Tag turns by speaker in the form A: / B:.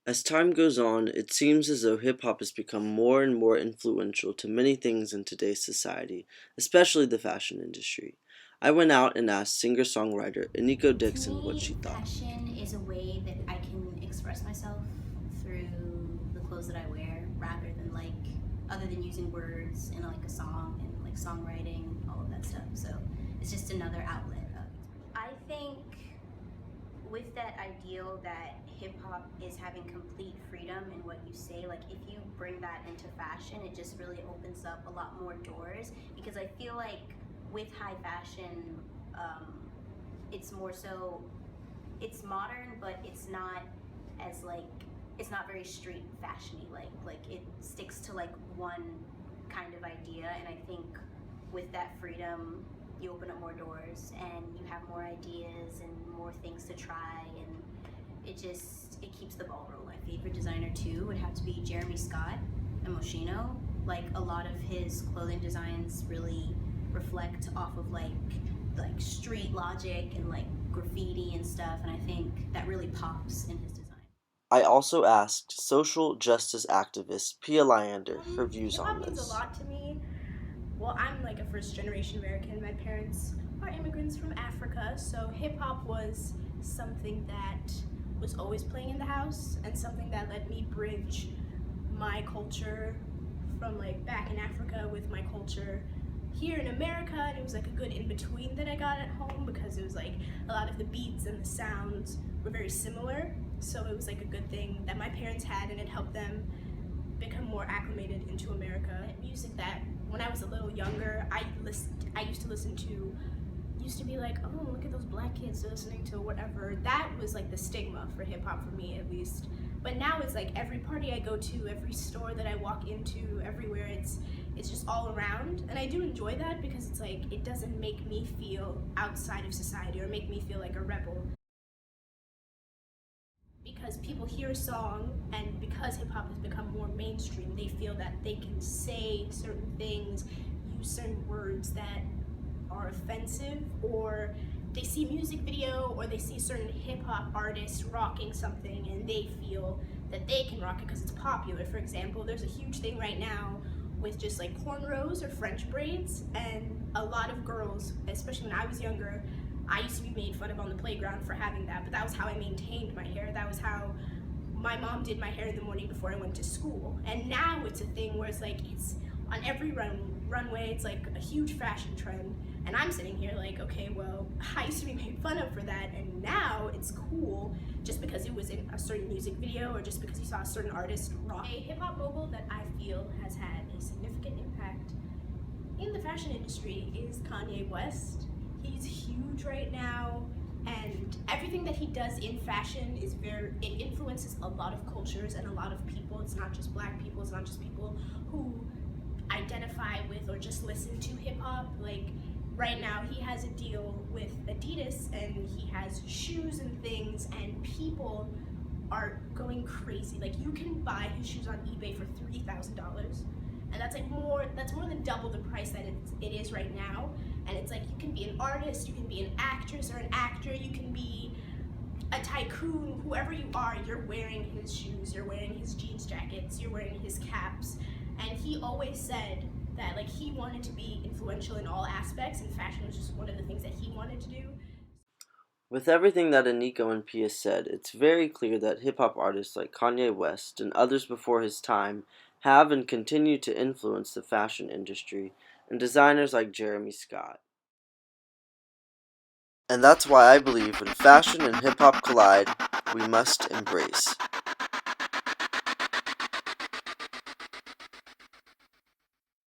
A: As time goes on, it seems as though hip hop has become more and more influential to many things in today's society, especially the fashion industry. I went out and asked singer songwriter Iniko
B: To
A: Dixon what
B: me,
A: she thought.
B: fashion is a way that I can express myself through the clothes that I wear, rather than other than using words in like a song and like songwriting, all of that stuff. So it's just another outlet of expression. I think with that ideal that hip hop is having complete freedom in what you say, like if you bring that into fashion, it just really opens up a lot more doors, because I feel like with high fashion, it's more so, it's modern, but it's not as it's not very street fashiony. Like it sticks to like one kind of idea, and I think with that freedom, you open up more doors and you have more ideas and more things to try, and it keeps the ball rolling. My favorite designer too would have to be Jeremy Scott and Moschino. Like a lot of his clothing designs really reflect off of like street logic and like graffiti and stuff, and I think that really pops in his design.
A: I also asked social justice activist Pia Lyander her views
C: Hip
A: on
C: hop means a
A: this.
C: lot to me. Well, I'm like a first generation American. My parents are immigrants from Africa, so hip hop was something that was always playing in the house and something that let me bridge my culture from like back in Africa with my culture here in America, and it was like a good in between that I got at home, because it was like a lot of the beats and the sounds were very similar. So it was like a good thing that my parents had, and it helped them become more acclimated into America. Music that when I was a little younger, I used to listen to, used to be like, oh, look at those black kids listening to whatever. That was like the stigma for hip hop, for me at least. But now it's like every party I go to, every store that I walk into, everywhere, it's just all around. And I do enjoy that, because it's like it doesn't make me feel outside of society or make me feel like a rebel. Because people hear a song, and because hip hop has become more mainstream, they feel that they can say certain things, use certain words that are offensive, or they see a music video or they see certain hip hop artists rocking something and they feel that they can rock it because it's popular. For example, there's a huge thing right now with just like cornrows or French braids, and a lot of girls, especially when I was younger, I used to be made fun of on the playground for having that, but that was how I maintained my hair. That was how my mom did my hair in the morning before I went to school. And now it's a thing where it's like it's on every runway. It's like a huge fashion trend. And I'm sitting here like, okay, well, I used to be made fun of for that, and now it's cool just because it was in a certain music video or just because you saw a certain artist rock. A hip hop mogul that I feel has had a significant impact in the fashion industry is Kanye West. He's huge right now, and everything that he does in fashion it influences a lot of cultures and a lot of people. It's not just black people, it's not just people who identify with or just listen to hip hop. Like right now he has a deal with Adidas, and he has shoes and things, and people are going crazy. Like you can buy his shoes on eBay for $3,000, and that's more than double the price that it is right now. And it's like you can be an artist, you can be an actress or an actor, you can be a tycoon, whoever you are, you're wearing his shoes, you're wearing his jeans jackets, you're wearing his caps. And he always said that like he wanted to be influential in all aspects, and fashion was just one of the things that he wanted to do.
A: With everything that Aniko and Pia said, it's very clear that hip hop artists like Kanye West and others before his time have and continue to influence the fashion industry, and designers like Jeremy Scott. And that's why I believe when fashion and hip hop collide, we must embrace.